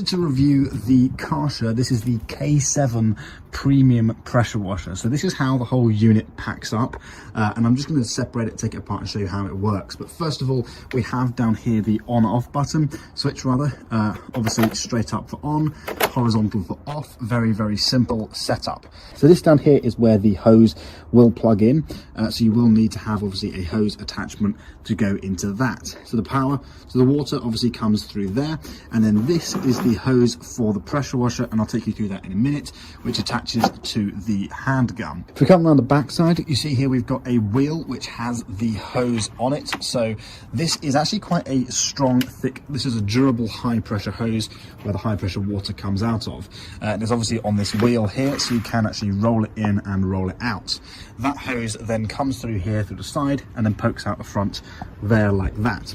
wanted to review the Karcher. This is the K7 premium pressure washer. So this is how the whole unit packs up, and I'm just going to separate it, take it apart and show you how it works. But first of all, we have down here the on-off button, switch rather, obviously straight up for on, horizontal for off. Very, very simple setup. So this down here is where the hose will plug in, so you will need to have obviously a hose attachment to go into that. So the power, so the water obviously comes through there, and then this is the hose for the pressure washer, and I'll take you through that in a minute, which attaches to the handgun. If we come around the back side, you see here we've got a wheel which has the hose on it. So this is actually quite a strong, thick, this is a durable high pressure hose where the high pressure water comes out of. There's obviously on this wheel here, so you can actually roll it in and roll it out. That hose then comes through here through the side and then pokes out the front there like that.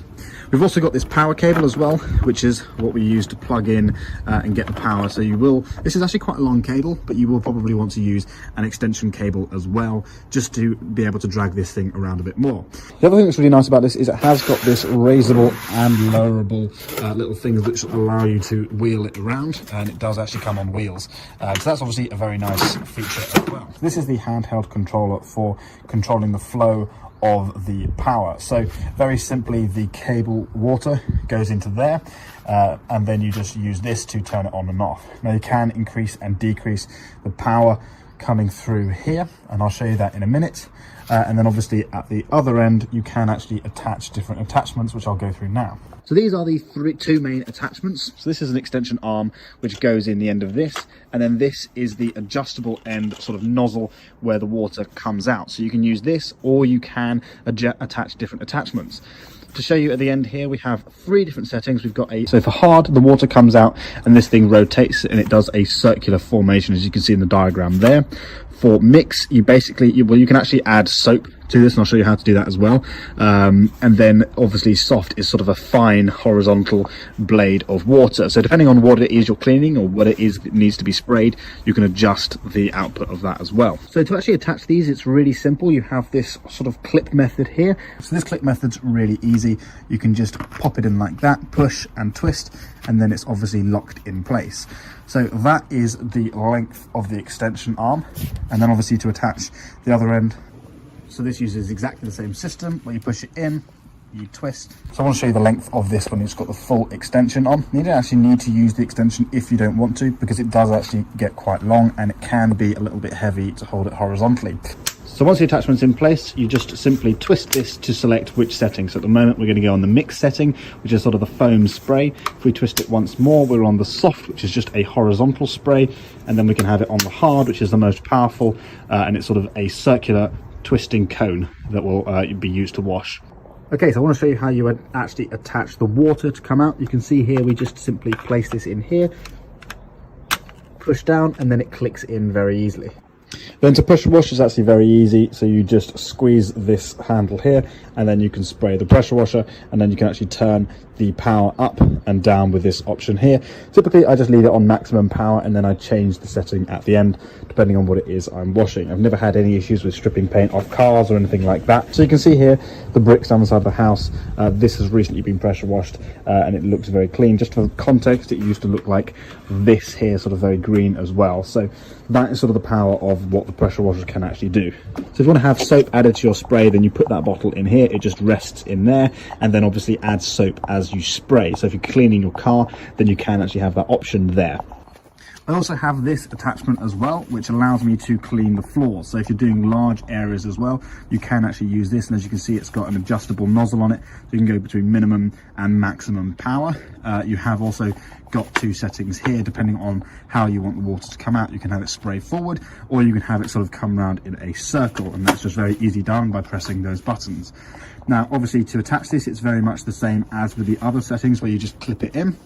We've also got this power cable as well, which is what we use to plug in and get the power. So you will, this is actually quite a long cable, but you will probably want to use an extension cable as well, just to be able to drag this thing around a bit more. The other thing that's really nice about this is it has got this raisable and lowerable little things which allow you to wheel it around, and it does actually come on wheels. So that's obviously a very nice feature as well. This is the handheld controller for controlling the flow of the power. So very simply, the cable water goes into there, and then you just use this to turn it on and off. Now you can increase and decrease the power coming through here, and I'll show you that in a minute. And then obviously at the other end you can actually attach different attachments, which I'll go through now. So these are the two main attachments. So this is an extension arm which goes in the end of this, and then this is the adjustable end sort of nozzle where the water comes out. So you can use this, or you can attach different attachments. To show you at the end here, we have 3 different settings. We've got so for hard, the water comes out and this thing rotates and it does a circular formation, as you can see in the diagram there. For mix, you basically, well, you can actually add soap to this, and I'll show you how to do that as well. And then obviously soft is sort of a fine horizontal blade of water. So depending on what it is you're cleaning or what it is that needs to be sprayed, you can adjust the output of that as well. So to actually attach these, it's really simple. You have this sort of clip method here. So this clip method's really easy. You can just pop it in like that, push and twist, and then it's obviously locked in place. So that is the length of the extension arm, and then obviously to attach the other end. So this uses exactly the same system where you push it in, you twist. So I want to show you the length of this when it's got the full extension on. You don't actually need to use the extension if you don't want to, because it does actually get quite long and it can be a little bit heavy to hold it horizontally. So once the attachment's in place, you just simply twist this to select which setting. So at the moment we're going to go on the mix setting, which is sort of the foam spray. If we twist it once more, we're on the soft, which is just a horizontal spray, and then we can have it on the hard, which is the most powerful, and it's sort of a circular twisting cone that will be used to wash. Okay, so I want to show you how you would actually attach the water to come out. You can see here we just simply place this in here, push down, and then it clicks in very easily. Then to pressure wash is actually very easy. So you just squeeze this handle here, and then you can spray the pressure washer, and then you can actually turn the power up and down with this option here. Typically I just leave it on maximum power, and then I change the setting at the end depending on what it is I'm washing. I've never had any issues with stripping paint off cars or anything like that. So you can see here the bricks down the side of the house. This has recently been pressure washed, and it looks very clean. Just for context, it used to look like this here, sort of very green as well. So that is sort of the power of what the pressure washer can actually do. So if you want to have soap added to your spray, then you put that bottle in here, it just rests in there, and then obviously add soap as you spray. So if you're cleaning your car, then you can actually have that option there. I also have this attachment as well, which allows me to clean the floors. So if you're doing large areas as well, you can actually use this, and as you can see, it's got an adjustable nozzle on it, so you can go between minimum and maximum power. You have also got 2 settings here depending on how you want the water to come out. You can have it spray forward, or you can have it sort of come around in a circle, and that's just very easy done by pressing those buttons. Now obviously to attach this, it's very much the same as with the other settings, where you just clip it in.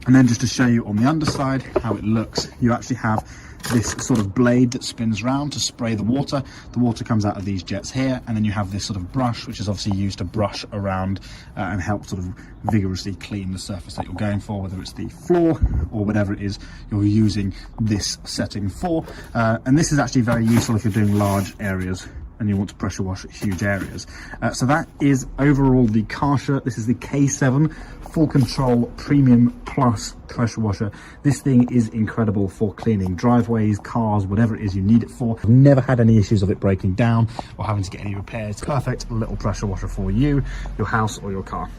And then just to show you on the underside how it looks, you actually have this sort of blade that spins round to spray the water. The water comes out of these jets here, and then you have this sort of brush, which is obviously used to brush around and help sort of vigorously clean the surface that you're going for, whether it's the floor or whatever it is you're using this setting for. And this is actually very useful if you're doing large areas and you want to pressure wash huge areas. So that is overall the Karcher. This is the K7 full control premium plus pressure washer. This thing is incredible for cleaning driveways, cars, whatever it is you need it for. I've never had any issues of it breaking down or having to get any repairs. Perfect little pressure washer for you, your house or your car.